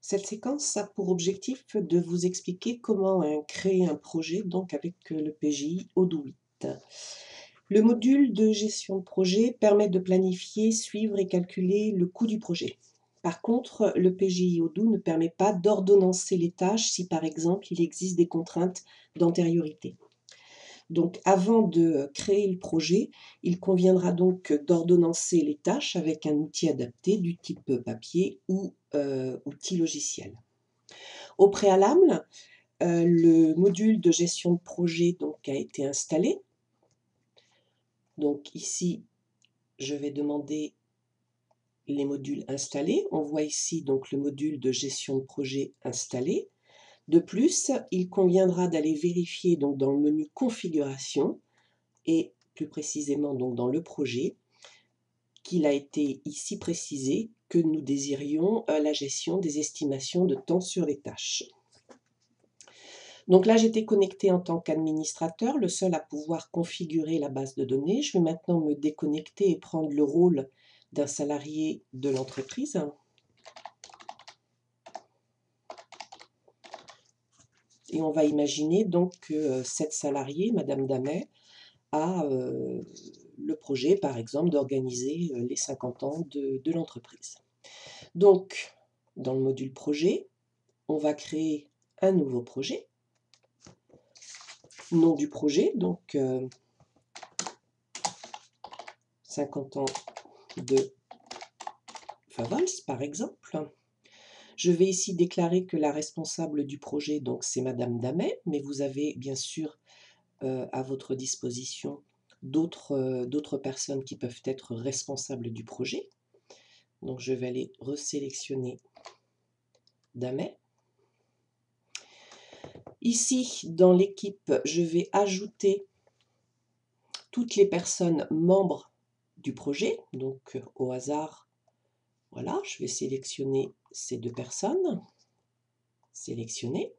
Cette séquence a pour objectif de vous expliquer comment créer un projet donc avec le PJI Odoo 8. Le module de gestion de projet permet de planifier, suivre et calculer le coût du projet. Par contre, le PJI Odoo ne permet pas d'ordonnancer les tâches si par exemple il existe des contraintes d'antériorité. Donc avant de créer le projet, il conviendra donc d'ordonnancer les tâches avec un outil adapté du type papier ou outil logiciel. Au préalable, le module de gestion de projet donc, a été installé. Donc ici, je vais demander les modules installés. On voit ici donc le module de gestion de projet installé. De plus, il conviendra d'aller vérifier donc, dans le menu configuration et plus précisément donc, dans le projet qu'il a été ici précisé que nous désirions la gestion des estimations de temps sur les tâches. Donc là, j'étais connectée en tant qu'administrateur, le seul à pouvoir configurer la base de données. Je vais maintenant me déconnecter et prendre le rôle d'un salarié de l'entreprise. Et on va imaginer donc que cette salariée, Madame Damet, a le projet, par exemple, d'organiser les 50 ans de l'entreprise. Donc, dans le module projet, on va créer un nouveau projet. Nom du projet, donc 50 ans de Favols, par exemple. Je vais ici déclarer que la responsable du projet, donc c'est Madame Damet, mais vous avez bien sûr à votre disposition d'autres personnes qui peuvent être responsables du projet. Donc je vais aller resélectionner Damet. Ici, dans l'équipe, je vais ajouter toutes les personnes membres du projet, donc au hasard. Voilà, je vais sélectionner ces deux personnes. Sélectionner.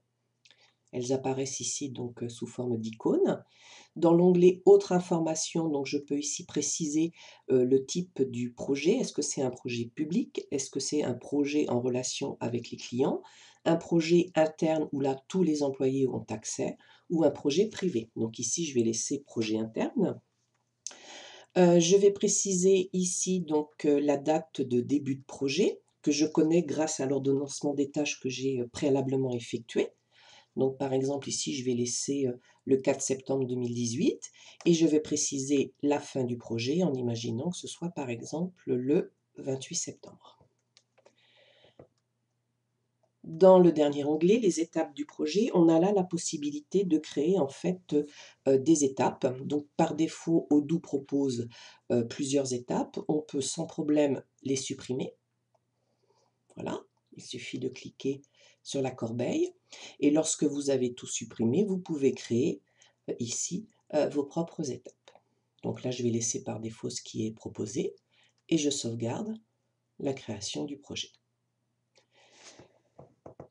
Elles apparaissent ici donc sous forme d'icône. Dans l'onglet Autres informations, donc je peux ici préciser le type du projet. Est-ce que c'est un projet public? Est-ce que c'est un projet en relation avec les clients? Un projet interne où là tous les employés ont accès? Ou un projet privé? Donc ici je vais laisser projet interne. Je vais préciser ici donc la date de début de projet que je connais grâce à l'ordonnancement des tâches que j'ai préalablement effectuées. Donc par exemple ici je vais laisser le 4 septembre 2018 et je vais préciser la fin du projet en imaginant que ce soit par exemple le 28 septembre. Dans le dernier onglet, les étapes du projet, on a là la possibilité de créer en fait des étapes. Donc par défaut, Odoo propose plusieurs étapes. On peut sans problème les supprimer. Voilà, il suffit de cliquer sur la corbeille. Et lorsque vous avez tout supprimé, vous pouvez créer ici vos propres étapes. Donc là, je vais laisser par défaut ce qui est proposé et je sauvegarde la création du projet.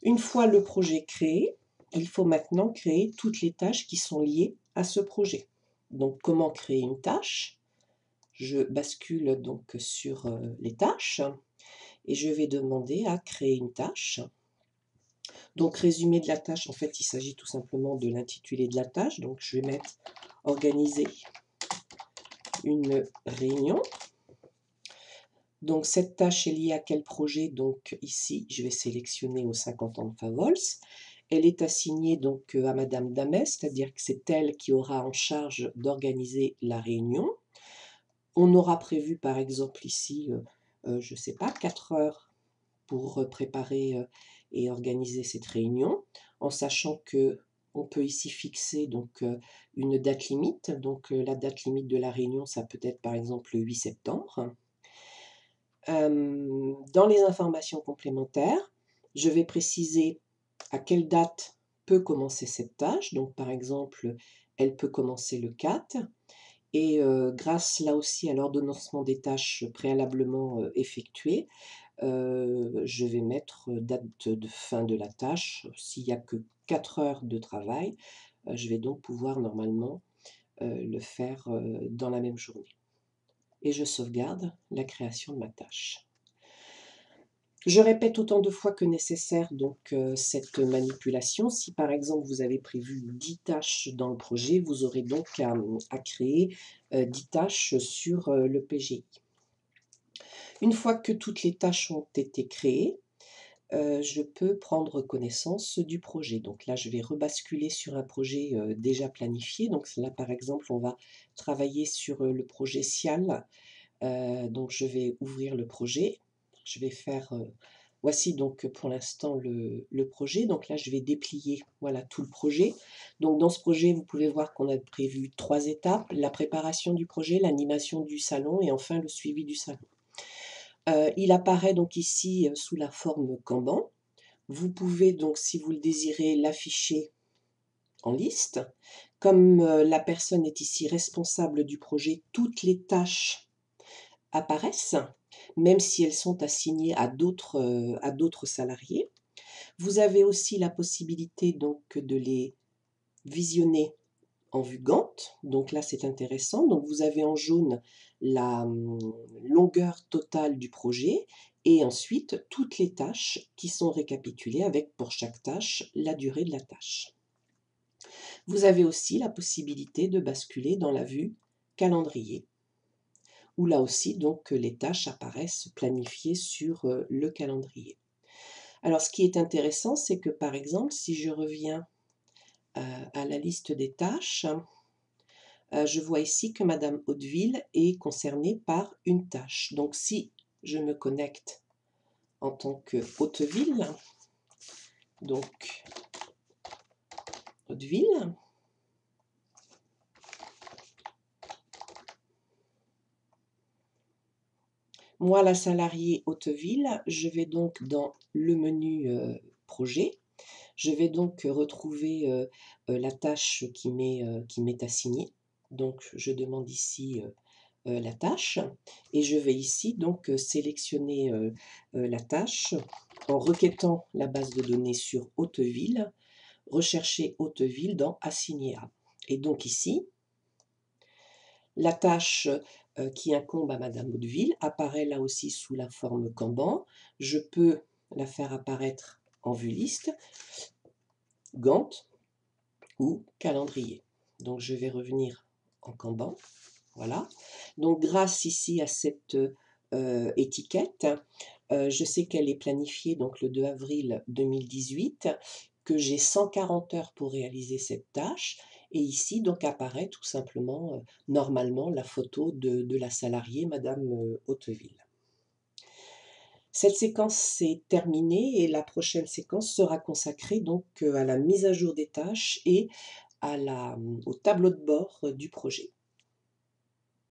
Une fois le projet créé, il faut maintenant créer toutes les tâches qui sont liées à ce projet. Donc comment créer une tâche? Je bascule donc sur les tâches et je vais demander à créer une tâche. Donc résumé de la tâche, en fait il s'agit tout simplement de l'intitulé de la tâche. Donc je vais mettre organiser une réunion. Donc cette tâche est liée à quel projet? Donc ici je vais sélectionner aux 50 ans de Favols. Elle est assignée donc à Madame Damet, c'est-à-dire que c'est elle qui aura en charge d'organiser la réunion. On aura prévu par exemple ici, je ne sais pas, 4 heures pour préparer et organiser cette réunion, en sachant que on peut ici fixer donc une date limite. Donc la date limite de la réunion, ça peut être par exemple le 8 septembre. Dans les informations complémentaires, je vais préciser à quelle date peut commencer cette tâche. Donc par exemple, elle peut commencer le 4 et grâce là aussi à l'ordonnancement des tâches préalablement effectuées, je vais mettre date de fin de la tâche. S'il n'y a que 4 heures de travail, je vais donc pouvoir normalement le faire dans la même journée. Et je sauvegarde la création de ma tâche. Je répète autant de fois que nécessaire donc cette manipulation. Si par exemple vous avez prévu 10 tâches dans le projet, vous aurez donc à créer 10 tâches sur le PGI. Une fois que toutes les tâches ont été créées, je peux prendre connaissance du projet. Donc là, je vais rebasculer sur un projet déjà planifié. Donc là, par exemple, on va travailler sur le projet Cial. Donc je vais ouvrir le projet. Je vais faire, voici donc pour l'instant le projet. Donc là, je vais déplier voilà, tout le projet. Donc dans ce projet, vous pouvez voir qu'on a prévu 3 étapes: la préparation du projet, l'animation du salon et enfin le suivi du salon. Il apparaît donc ici sous la forme Kanban. Vous pouvez donc, si vous le désirez, l'afficher en liste. Comme la personne est ici responsable du projet, toutes les tâches apparaissent, même si elles sont assignées à d'autres salariés. Vous avez aussi la possibilité donc de les visionner en vue Gantt. Donc là, c'est intéressant. Donc vous avez en jaune la longueur totale du projet et ensuite toutes les tâches qui sont récapitulées avec pour chaque tâche la durée de la tâche. Vous avez aussi la possibilité de basculer dans la vue calendrier, où là aussi donc les tâches apparaissent planifiées sur le calendrier. Alors ce qui est intéressant, c'est que par exemple, si je reviens à la liste des tâches, je vois ici que Madame Hauteville est concernée par une tâche. Donc si je me connecte en tant que Hauteville, donc Hauteville, moi la salariée Hauteville, je vais donc dans le menu projet. Je vais donc retrouver la tâche qui m'est assignée. Donc je demande ici la tâche et je vais ici donc sélectionner la tâche en requêtant la base de données sur Hauteville, rechercher Hauteville dans Assigner à. Et donc ici, la tâche qui incombe à Madame Hauteville apparaît là aussi sous la forme Kanban. Je peux la faire apparaître en vue liste, Gantt ou calendrier. Donc je vais revenir en Kanban. Voilà. Donc grâce ici à cette étiquette, je sais qu'elle est planifiée donc le 2 avril 2018, que j'ai 140 heures pour réaliser cette tâche. Et ici donc apparaît tout simplement normalement la photo de la salariée Madame Hauteville. Cette séquence est terminée et la prochaine séquence sera consacrée donc à la mise à jour des tâches et au tableau de bord du projet.